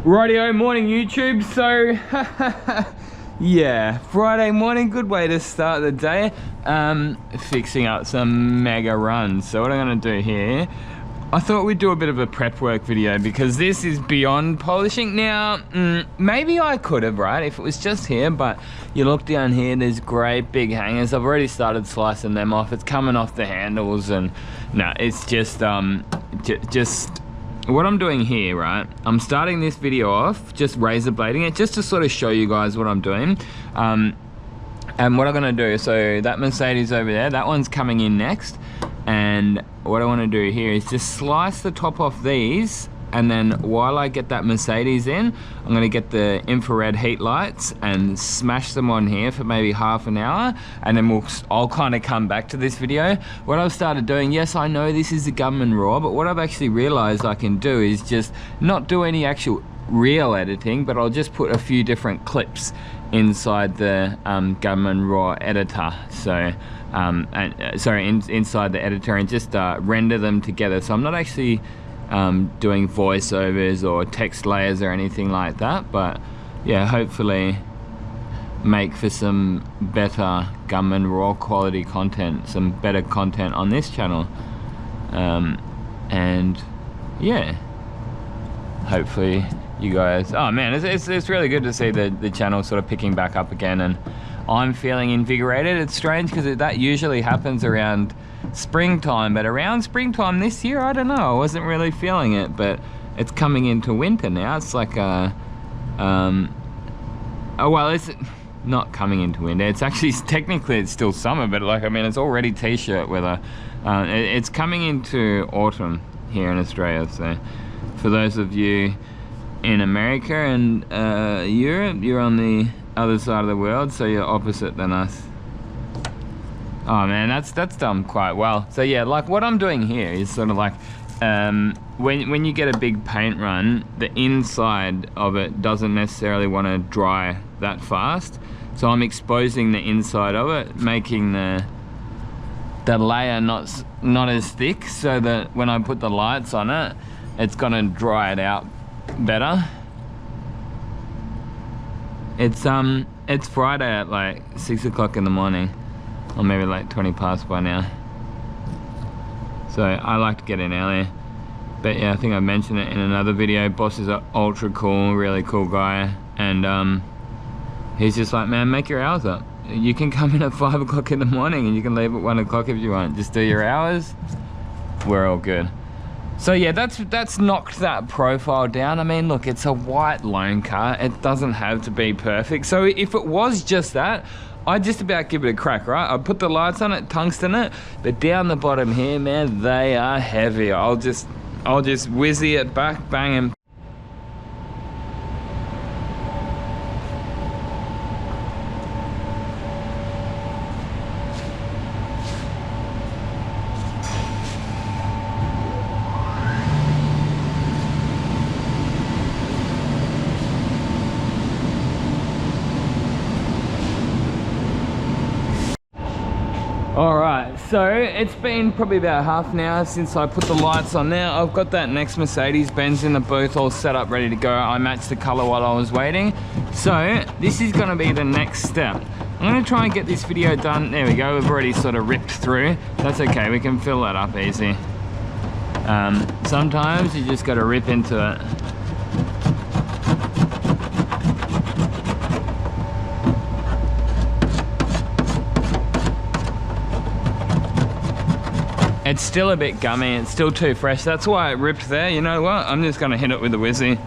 Rightio, morning YouTube. So yeah, Friday morning, good way to start the day. Fixing up some mega runs. So what I'm gonna do here, I thought we'd do a bit of a prep work video because this is beyond polishing. Now, maybe I could have, right, if it was just here, but you look down here, there's great big hangers. I've already started slicing them off. It's coming off the handles, and no, it's just what I'm doing here, right, I'm starting this video off just razor blading it just to sort of show you guys what I'm doing. And what I'm gonna do, so that Mercedes over there, that one's coming in next, and what I want to do here is just slice the top off these, and then while I get that Mercedes in, I'm going to get the infrared heat lights and smash them on here for maybe half an hour, and then I'll kind of come back to this video. What I've started doing, yes, I know this is a Gunman raw, but what I've actually realized I can do is just not do any actual real editing, but I'll just put a few different clips inside the Gunman raw editor. So inside the editor, and just render them together. So I'm not actually doing voiceovers or text layers or anything like that, but yeah, hopefully make for some better Gunman raw quality content, some better content on this channel, and yeah, hopefully you guys, oh man, it's really good to see the channel sort of picking back up again, and I'm feeling invigorated. It's strange because that usually happens around springtime, but around springtime this year, I don't know, I wasn't really feeling it, but it's coming into winter now. It's like oh well, it's not coming into winter, it's actually technically it's still summer, but like, I mean, it's already t-shirt weather. It's coming into autumn here in Australia. So for those of you in America and Europe, you're on the other side of the world, so you're opposite than us. Oh man, that's done quite well. So yeah, like what I'm doing here is sort of like when you get a big paint run, the inside of it doesn't necessarily want to dry that fast, so I'm exposing the inside of it, making the layer not as thick, so that when I put the lights on it, it's gonna dry it out better. It's Friday at like 6 o'clock in the morning, or maybe like 20 past by now, so I like to get in early. But yeah, I think I mentioned it in another video, boss is ultra cool, really cool guy, and he's just like, man, make your hours up. You can come in at 5 o'clock in the morning and you can leave at 1 o'clock if you want. Just do your hours, we're all good. So yeah, that's knocked that profile down. I mean, look, it's a white loan car, it doesn't have to be perfect. So if it was just that, I'd just about give it a crack, right? I'd put the lights on it, tungsten it, but down the bottom here, man, they are heavy. I'll just whizzy it back, bang, and Alright, so it's been probably about half an hour since I put the lights on there. I've got that next Mercedes-Benz in the booth all set up, ready to go. I matched the color while I was waiting. So this is gonna be the next step. I'm gonna try and get this video done. There we go, we've already sort of ripped through. That's okay, we can fill that up easy. Sometimes you just gotta rip into it. It's still a bit gummy, it's still too fresh. That's why it ripped there. You know what? I'm just gonna hit it with the Wizzy.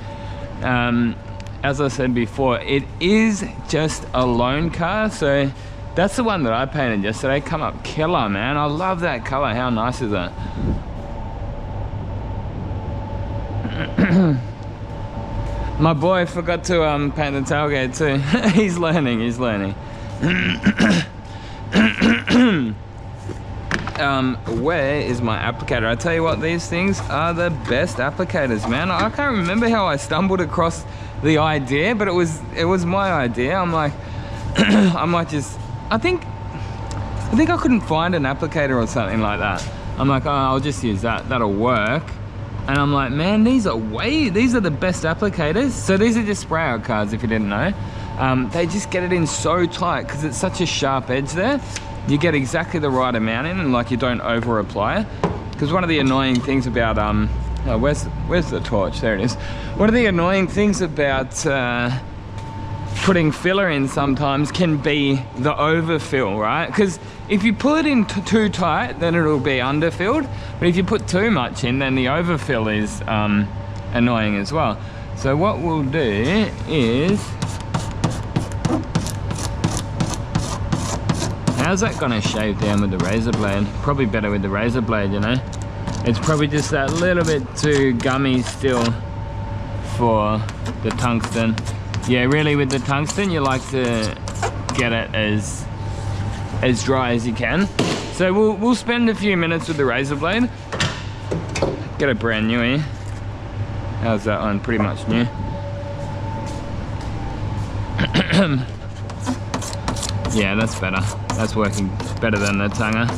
As I said before, it is just a loan car. So that's the one that I painted yesterday. Come up killer, man. I love that color. How nice is that? My boy forgot to paint the tailgate too. He's learning. Where is my applicator? I tell you what, these things are the best applicators, man. I can't remember how I stumbled across the idea, but it was my idea. I'm like, I think I couldn't find an applicator or something like that. I'm like, oh, I'll just use that, that'll work. And I'm like, man, these are the best applicators. So these are just spray out cards, if you didn't know. They just get it in so tight because it's such a sharp edge there. You get exactly the right amount in, and like you don't over apply. Because one of the annoying things about oh, where's the torch? There it is. One of the annoying things about putting filler in sometimes can be the overfill, right? Because if you pull it in too tight, then it'll be underfilled. But if you put too much in, then the overfill is annoying as well. So what we'll do is, how's that gonna shave down with the razor blade? Probably better with the razor blade, you know? It's probably just that little bit too gummy still for the tungsten. Yeah, really with the tungsten, you like to get it as dry as you can. So we'll spend a few minutes with the razor blade. Get a brand new here. How's that one? Pretty much new. Yeah, that's better. That's working better than the Tanger.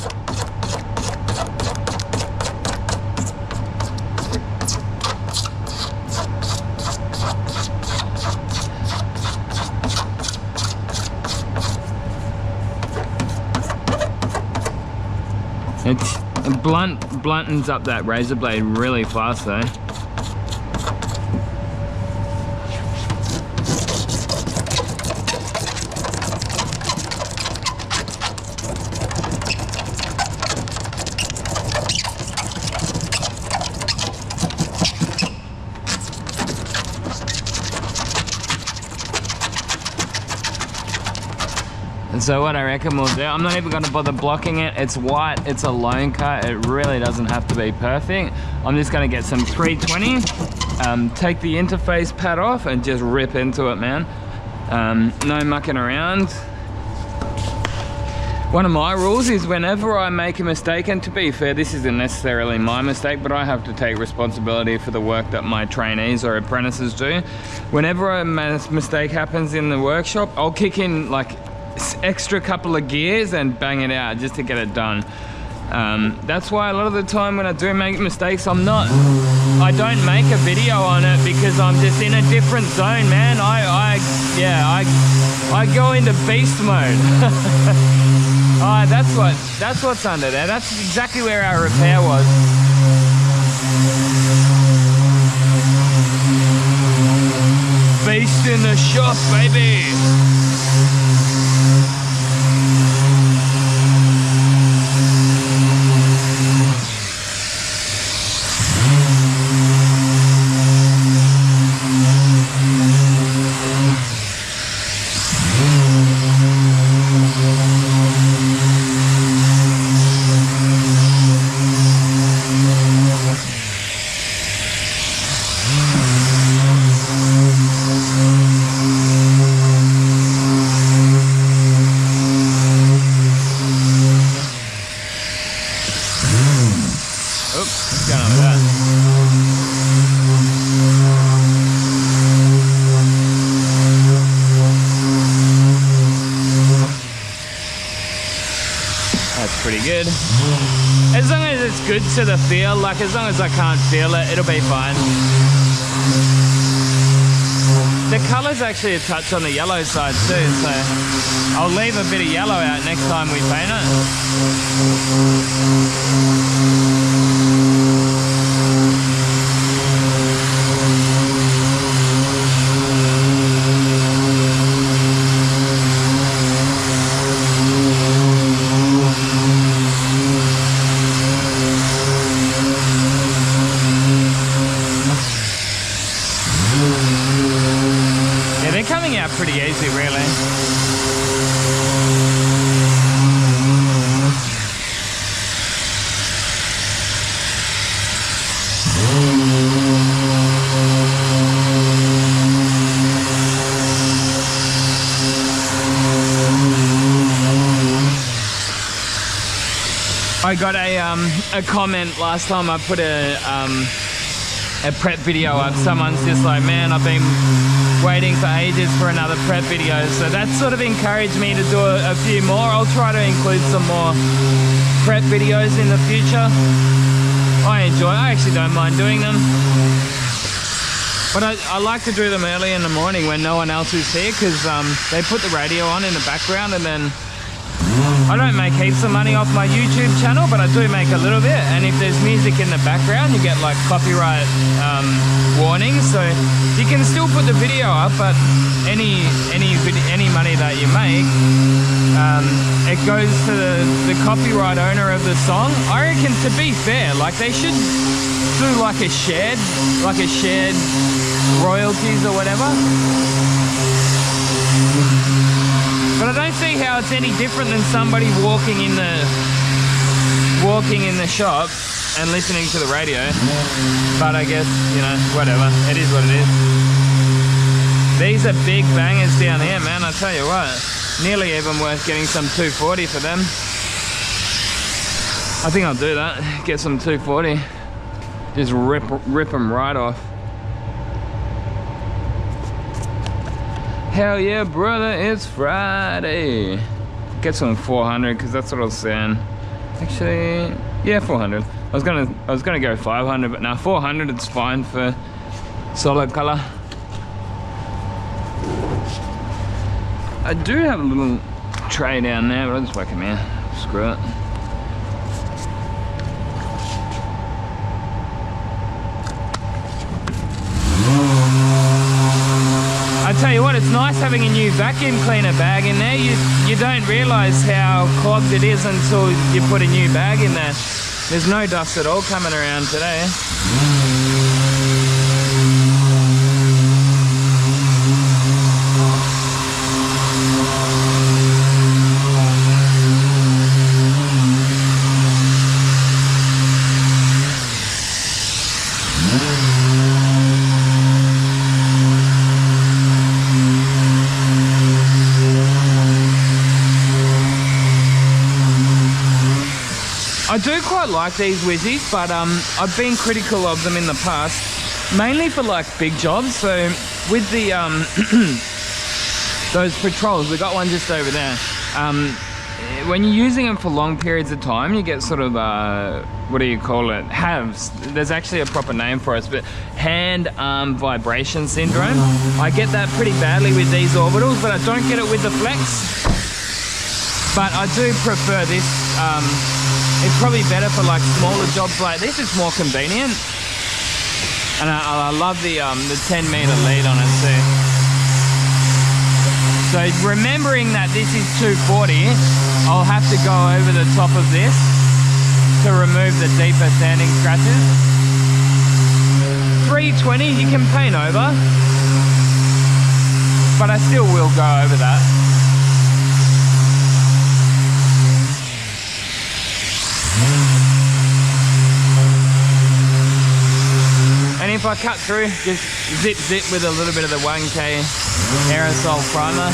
It bluntens up that razor blade really fast though. So what I reckon we'll do, I'm not even going to bother blocking it. It's white, it's a lone cut, it really doesn't have to be perfect. I'm just going to get some 320, take the interface pad off and just rip into it, man. No mucking around. One of my rules is whenever I make a mistake, and to be fair, this isn't necessarily my mistake, but I have to take responsibility for the work that my trainees or apprentices do. Whenever a mistake happens in the workshop, I'll kick in like extra couple of gears and bang it out just to get it done. That's why a lot of the time when I do make mistakes, I don't make a video on it because I'm just in a different zone, man. I go into beast mode. That's what's under there. That's exactly where our repair was. Beast in the shop, baby. Pretty good. As long as it's good to the feel, like as long as I can't feel it, it'll be fine. The colour's actually a touch on the yellow side too, so I'll leave a bit of yellow out next time we paint it. Pretty easy, really. I got a comment last time I put a prep video up. Someone's just like, man, I've been waiting for ages for another prep video, so that sort of encouraged me to do a few more. I'll try to include some more prep videos in the future. I actually don't mind doing them. But I like to do them early in the morning when no one else is here, because they put the radio on in the background, and then I don't make heaps of money off my YouTube channel, but I do make a little bit. And if there's music in the background, you get like copyright warnings. So you can still put the video up, but any money that you make, it goes to the copyright owner of the song. I reckon, to be fair, like they should do like a shared royalties or whatever. But I don't see how it's any different than somebody walking in the shop and listening to the radio. But I guess, you know, whatever. It is what it is. These are big bangers down here, man. I tell you what, nearly even worth getting some 240 for them. I think I'll do that. Get some 240. Just rip them right off. Hell yeah, brother, it's Friday. Get some 400, because that's what I was saying. Actually, yeah, 400. I was gonna go 500, but now 400, it's fine for solid color. I do have a little tray down there, but I'll just whack them out. Screw it. I tell you what, it's nice having a new vacuum cleaner bag in there. You don't realise how clogged it is until you put a new bag in there. There's no dust at all coming around today. I do quite like these whizzies, but I've been critical of them in the past, mainly for like big jobs. So with the those patrols, we got one just over there. When you're using them for long periods of time, you get sort of what do you call it? Halves. There's actually a proper name for it, but hand-arm vibration syndrome. I get that pretty badly with these orbitals, but I don't get it with the flex. But I do prefer this. It's probably better for like smaller jobs like this. It's more convenient, and I love the 10 meter lead on it too. So remembering that this is 240, I'll have to go over the top of this to remove the deeper sanding scratches. 320 you can paint over, but I still will go over that. And if I cut through, just zip with a little bit of the 1K aerosol primer.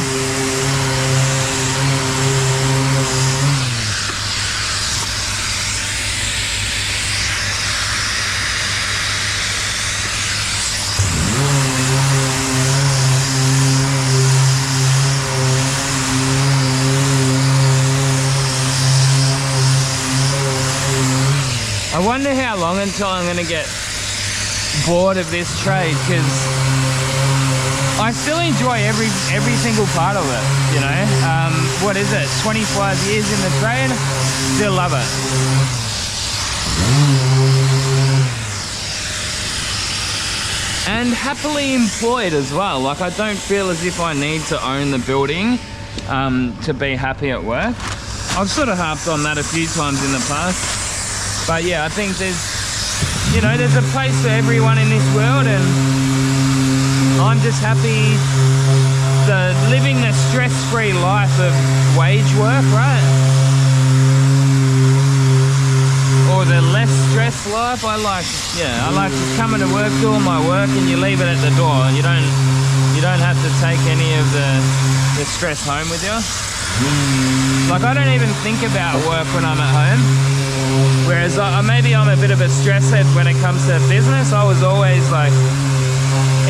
I wonder how long until I'm going to get bored of this trade, because I still enjoy every single part of it, you know. What is it, 25 years in the trade, still love it. And happily employed as well. Like, I don't feel as if I need to own the building to be happy at work. I've sort of harped on that a few times in the past. But yeah, I think there's a place for everyone in this world, and I'm just happy living the stress-free life of wage work, right? Or the less stress life. I like just coming to work, doing my work, and you leave it at the door. You don't have to take any of the stress home with you. Like, I don't even think about work when I'm at home. Whereas maybe I'm a bit of a stress head when it comes to business. I was always like,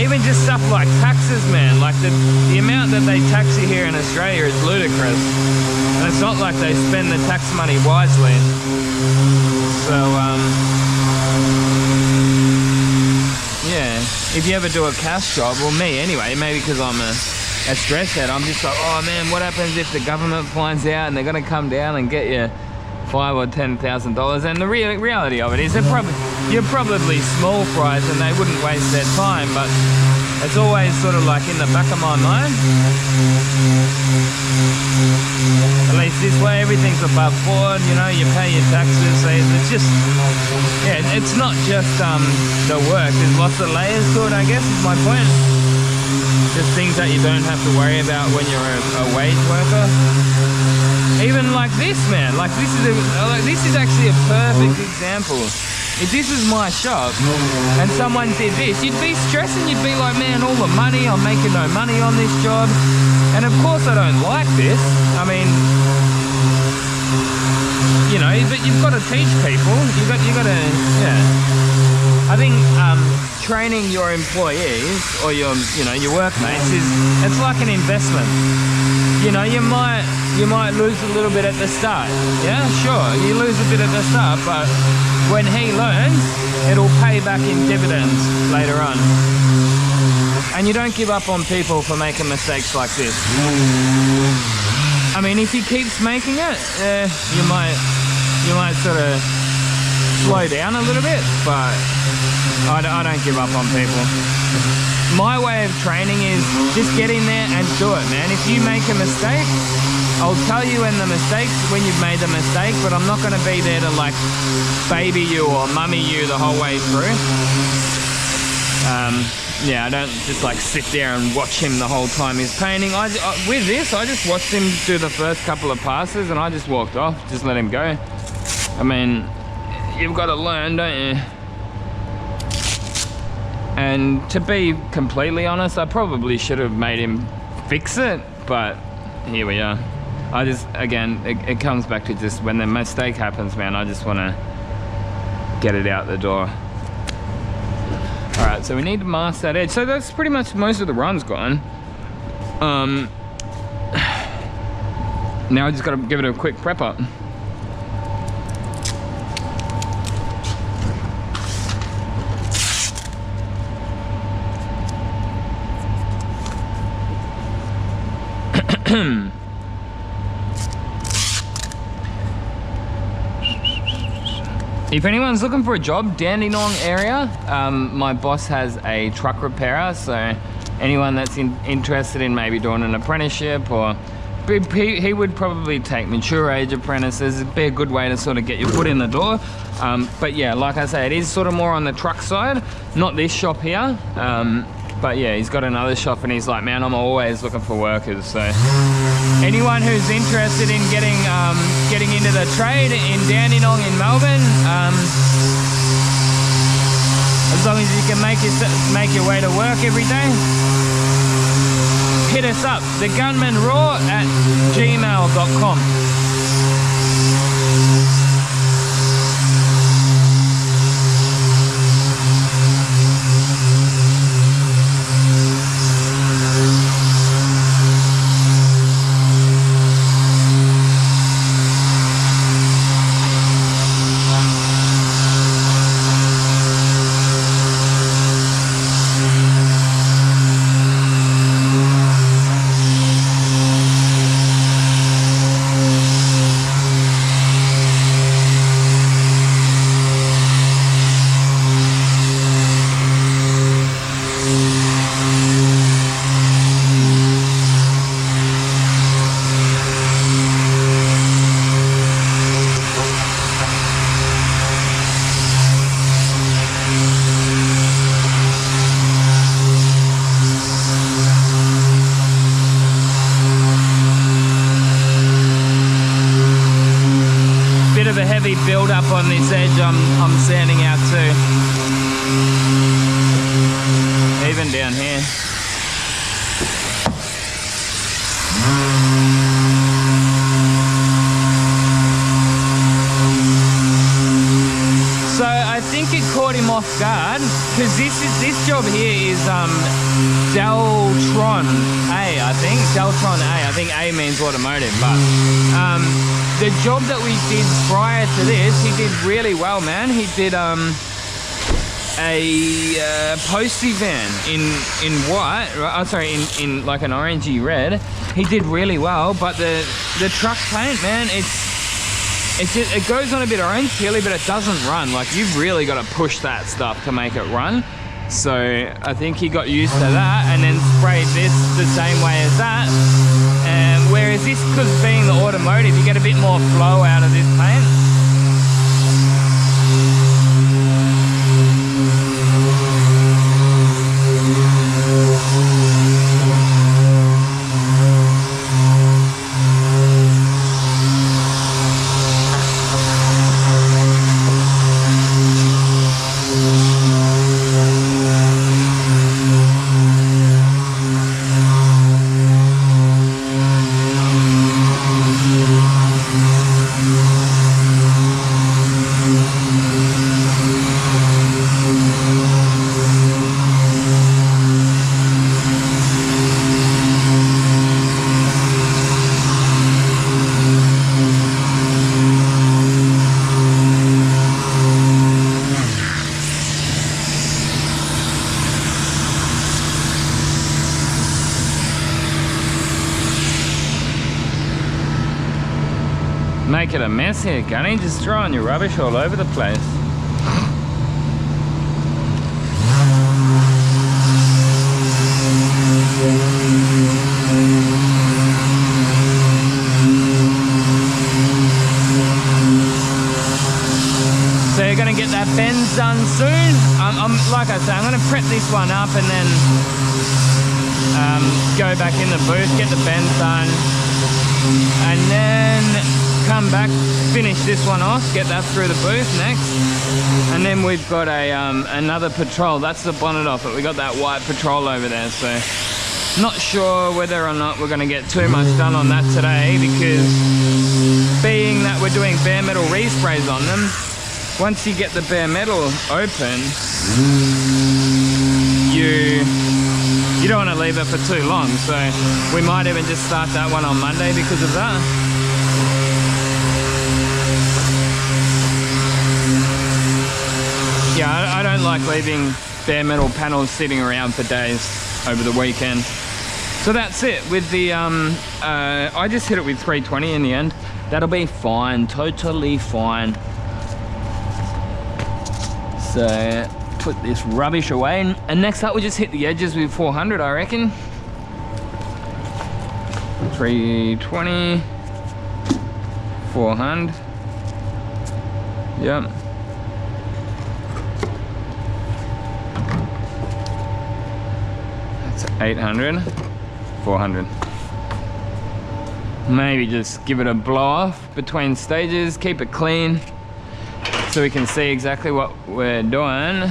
even just stuff like taxes, man. Like the amount that they tax you here in Australia is ludicrous. And it's not like they spend the tax money wisely. So if you ever do a cast job, well me anyway, maybe because I'm a stress head, I'm just like, oh man, what happens if the government finds out and they're gonna come down and get you $5,000 or $10,000? And the reality of it is you're probably small fries and they wouldn't waste their time, but it's always sort of like in the back of my mind. At least this way everything's above board, you know, you pay your taxes, so it's just, yeah, it's not just the work, there's lots of layers to it, I guess is my point. Just things that you don't have to worry about when you're a wage worker. Even like this, man, like this is actually a perfect example. If this was my shop and someone did this, you'd be stressing, you'd be like, man, all the money, I'm making no money on this job. And of course I don't like this. I mean, you know, but you've got to teach people. You've got to, yeah. I think training your employees or your workmates it's like an investment. You know, you might lose a little bit at the start. Yeah, sure, you lose a bit at the start, but when he learns, it'll pay back in dividends later on. And you don't give up on people for making mistakes like this. I mean, if he keeps making it, you might sort of slow down a little bit, but I don't give up on people. My way of training is just get in there and do it, man. If you make a mistake, I'll tell you when you've made the mistake, but I'm not going to be there to like baby you or mummy you the whole way through. Yeah, I don't just like sit there and watch him the whole time he's painting. With this, I just watched him do the first couple of passes and I just walked off, just let him go. I mean, you've got to learn, don't you? And to be completely honest, I probably should have made him fix it, but here we are. I just, again, it comes back to just when the mistake happens, man, I just want to get it out the door. All right, so we need to mask that edge. So that's pretty much most of the run's gone. Now I just got to give it a quick prep up. If anyone's looking for a job, Dandenong area, my boss has a truck repairer, so anyone that's interested in maybe doing an apprenticeship, or he would probably take mature age apprentices. It'd be a good way to sort of get your foot in the door. But yeah, like I say, it is sort of more on the truck side, not this shop here. But yeah, he's got another shop and he's like, man, I'm always looking for workers. So anyone who's interested in getting into the trade in Dandenong in Melbourne, as long as you can make your way to work every day, hit us up, thegunmanraw@gmail.com. Build up on this edge I'm sanding out too. Even down here. So I think it caught him off guard because this job here is Deltron A, I think. Deltron A. I think A means automotive, but the job that we did prior to this, he did really well, man. He did a postie van in white, sorry, in like an orangey red. He did really well, but the truck paint, man, it goes on a bit orange peely, but it doesn't run. Like, you've really got to push that stuff to make it run. So I think he got used to that and then sprayed this the same way as that. Whereas this, because being the automotive, you get a bit more flow out of this paint. Make it a mess here, Gunny. Just throwing your rubbish all over the place. So you're gonna get that bends done soon. Like I say, I'm gonna prep this one up and then go back in the booth, get the bends done, and then come back, finish this one off, get that through the booth next, and then we've got a another patrol. That's the bonnet off it. We got that white patrol over there, so not sure whether or not we're going to get too much done on that today, because being that we're doing bare metal resprays on them, once you get the bare metal open, you don't want to leave it for too long, so we might even just start that one on Monday because of that. Yeah, I don't like leaving bare metal panels sitting around for days over the weekend. So that's it with the, I just hit it with 320 in the end. That'll be fine, totally fine. So put this rubbish away, and next up we'll just hit the edges with 400, I reckon. 320, 400, yep. That's 800, 400. Maybe just give it a blow off between stages, keep it clean, so we can see exactly what we're doing.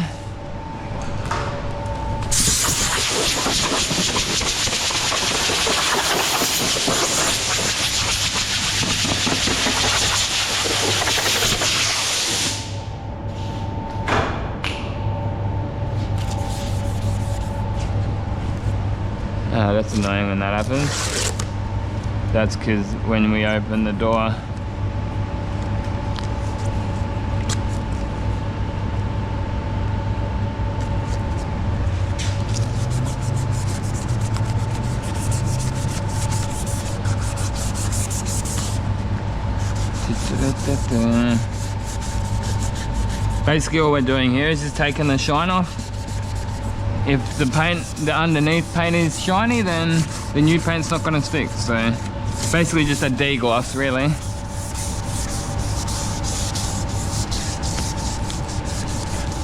That's annoying when that happens. That's because when we open the door, basically all we're doing here is just taking the shine off. If the paint, the underneath paint is shiny, then the new paint's not going to stick. So basically just a degloss, really.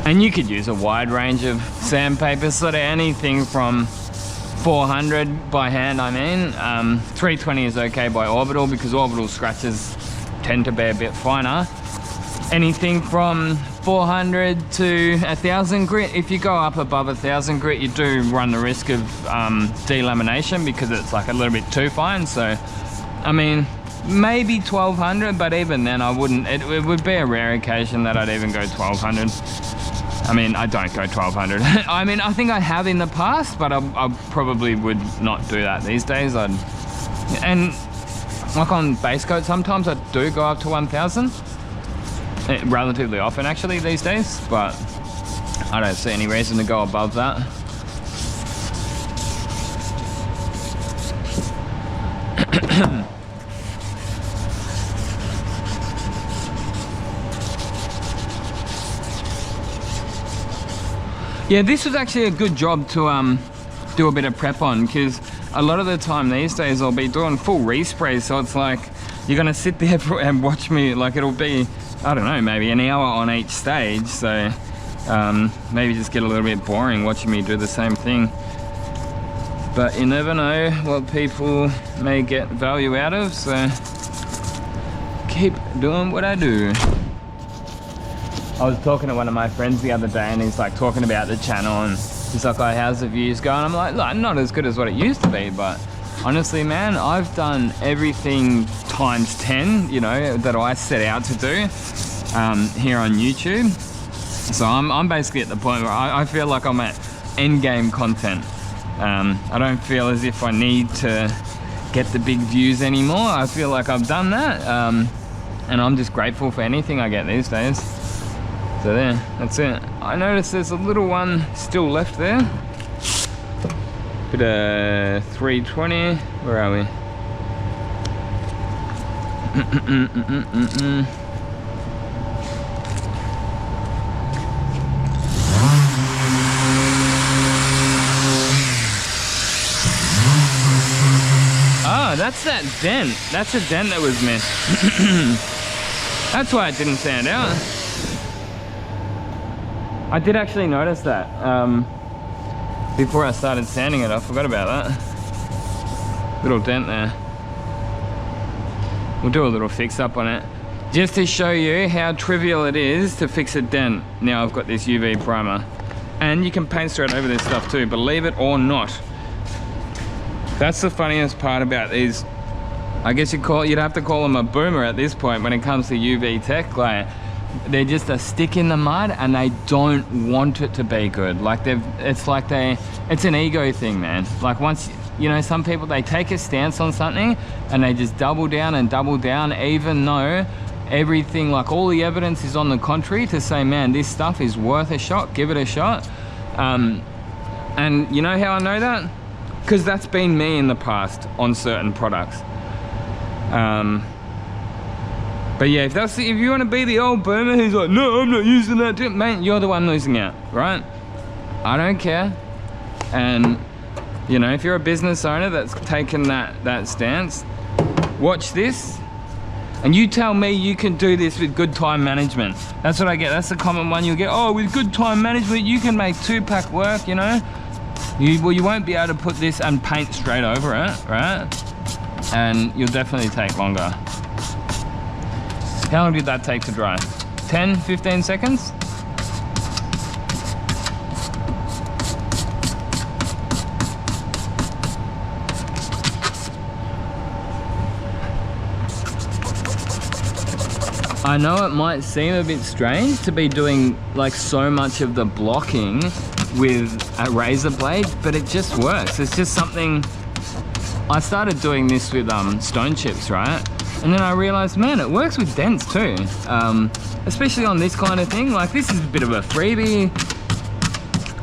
And you could use a wide range of sandpaper, sort of anything from 400 by hand, I mean. 320 is okay by orbital, because orbital scratches tend to be a bit finer. Anything from 400 to 1,000 grit. If you go up above 1,000 grit, you do run the risk of delamination, because it's like a little bit too fine. So I mean, maybe 1,200, but even then I wouldn't, it would be a rare occasion that I'd even go 1,200. I mean, I don't go 1,200. I mean, I think I have in the past, but I probably would not do that these days. And like on base coat, sometimes I do go up to 1,000. Relatively often actually these days, but I don't see any reason to go above that. Yeah, this was actually a good job to do a bit of prep on, because a lot of the time these days I'll be doing full resprays, so it's like you're gonna sit there and watch me, like it'll be, I don't know, maybe an hour on each stage, so maybe just get a little bit boring watching me do the same thing. But you never know what people may get value out of, so keep doing what I do. I was talking to one of my friends the other day, and he's like talking about the channel, and he's like, oh, how's the views going? I'm like, not as good as what it used to be, but honestly, man, I've done everything times 10, you know, that I set out to do here on YouTube. So I'm basically at the point where I feel like I'm at end game content. I don't feel as if I need to get the big views anymore. I feel like I've done that, and I'm just grateful for anything I get these days. So there, that's it. I noticed there's a little one still left there. Bit of 320. Where are we? Oh, that's that dent. That's a dent that was missed. That's why it didn't stand out. I did actually notice that before I started sanding it. I forgot about that little dent there. We'll do a little fix up on it just to show you how trivial it is to fix a dent. Now I've got this UV primer, and you can paint straight over this stuff too, believe it or not. That's the funniest part about these. I guess you'd have to call them a boomer at this point when it comes to UV tech. Like, they're just a stick in the mud, and they don't want it to be good. Like it's an ego thing, man. Like, once, you know, some people, they take a stance on something and they just double down and double down, even though everything, like all the evidence is on the contrary, to say, man, this stuff is worth a shot, give it a shot. And you know how I know that? Because that's been me in the past on certain products. But yeah, if you want to be the old boomer who's like, no, I'm not using that, mate, you're the one losing out, right? I don't care. And you know, if you're a business owner that's taken that stance, watch this, and you tell me you can do this with good time management. That's what I get. That's the common one you'll get. Oh, with good time management, you can make 2-pack work, you know? Well, you won't be able to put this and paint straight over it, right? And you'll definitely take longer. How long did that take to dry? 10, 15 seconds? I know it might seem a bit strange to be doing like so much of the blocking with a razor blade, but it just works. It's just something. I started doing this with stone chips, right? And then I realized, man, it works with dents too. Especially on this kind of thing. Like, this is a bit of a freebie.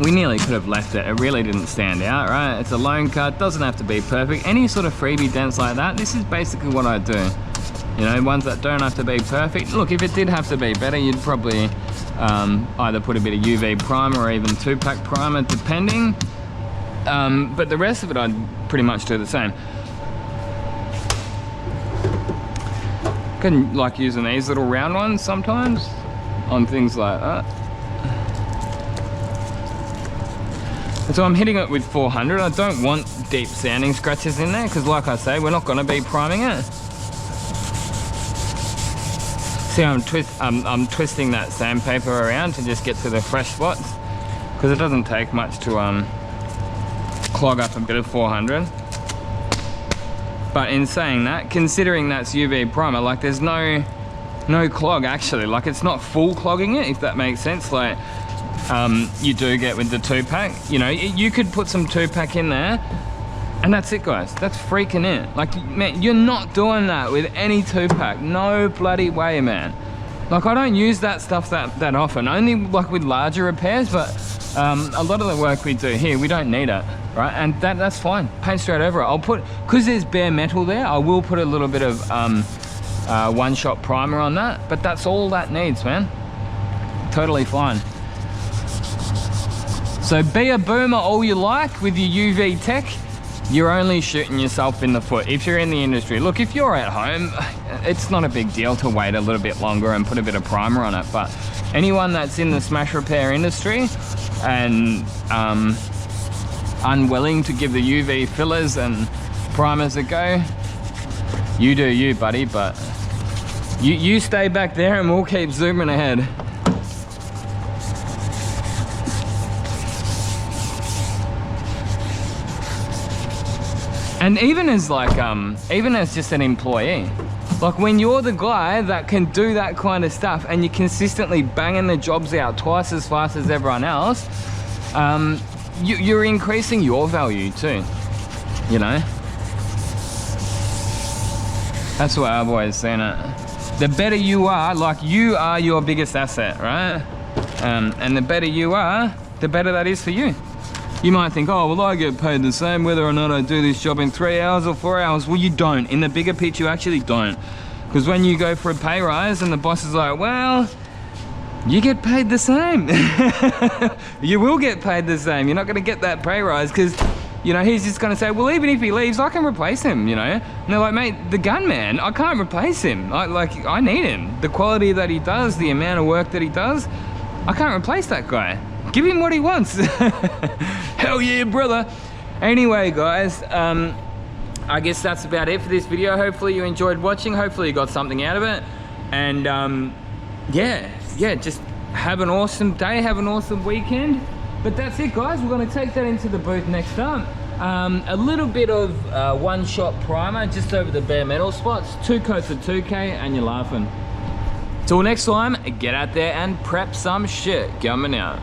We nearly could have left it. It really didn't stand out, right? It's a lone cut, doesn't have to be perfect. Any sort of freebie dents like that, this is basically what I do. You know, ones that don't have to be perfect. Look, if it did have to be better, you'd probably either put a bit of UV primer or even 2-pack primer, depending. But the rest of it, I'd pretty much do the same. Can like using these little round ones sometimes on things like that. And so I'm hitting it with 400. I don't want deep sanding scratches in there, because like I say, we're not going to be priming it. See, I'm twisting that sandpaper around to just get to the fresh spots, because it doesn't take much to clog up a bit of 400. But in saying that, considering that's UV primer, like there's no clog actually. Like, it's not full clogging it, if that makes sense. Like you do get with the 2-pack. You know, you could put some 2-pack in there, and that's it, guys. That's freaking it. Like, man, you're not doing that with any 2-pack. No bloody way, man. Like, I don't use that stuff that often, only like with larger repairs, but a lot of the work we do here, we don't need it, right? And that's fine. Paint straight over it. I'll put, because there's bare metal there, I will put a little bit of one-shot primer on that, but that's all that needs, man. Totally fine. So be a boomer all you like with your UV tech, you're only shooting yourself in the foot if you're in the industry. Look, if you're at home, it's not a big deal to wait a little bit longer and put a bit of primer on it, but anyone that's in the smash repair industry and unwilling to give the UV fillers and primers a go, you do you, buddy, but you stay back there and we'll keep zooming ahead. And even as like, even as just an employee, like when you're the guy that can do that kind of stuff and you're consistently banging the jobs out twice as fast as everyone else, you're increasing your value too, you know? That's the way I've always seen it. The better you are, like you are your biggest asset, right? And the better you are, the better that is for you. You might think, oh, well, I get paid the same whether or not I do this job in 3 hours or 4 hours. Well, you don't. In the bigger picture, you actually don't. Because when you go for a pay rise and the boss is like, well, you get paid the same. You will get paid the same. You're not going to get that pay rise because, you know, he's just going to say, well, even if he leaves, I can replace him, you know. And they're like, mate, the gunman, I can't replace him. I need him. The quality that he does, the amount of work that he does, I can't replace that guy. Give him what he wants. Hell yeah, brother. Anyway, guys, I guess that's about it for this video. Hopefully you enjoyed watching. Hopefully you got something out of it. And yeah, just have an awesome day. Have an awesome weekend. But that's it, guys. We're going to take that into the booth next up. A little bit of one-shot primer just over the bare metal spots. 2 coats of 2K and you're laughing. Till next time, get out there and prep some shit. Gunman out.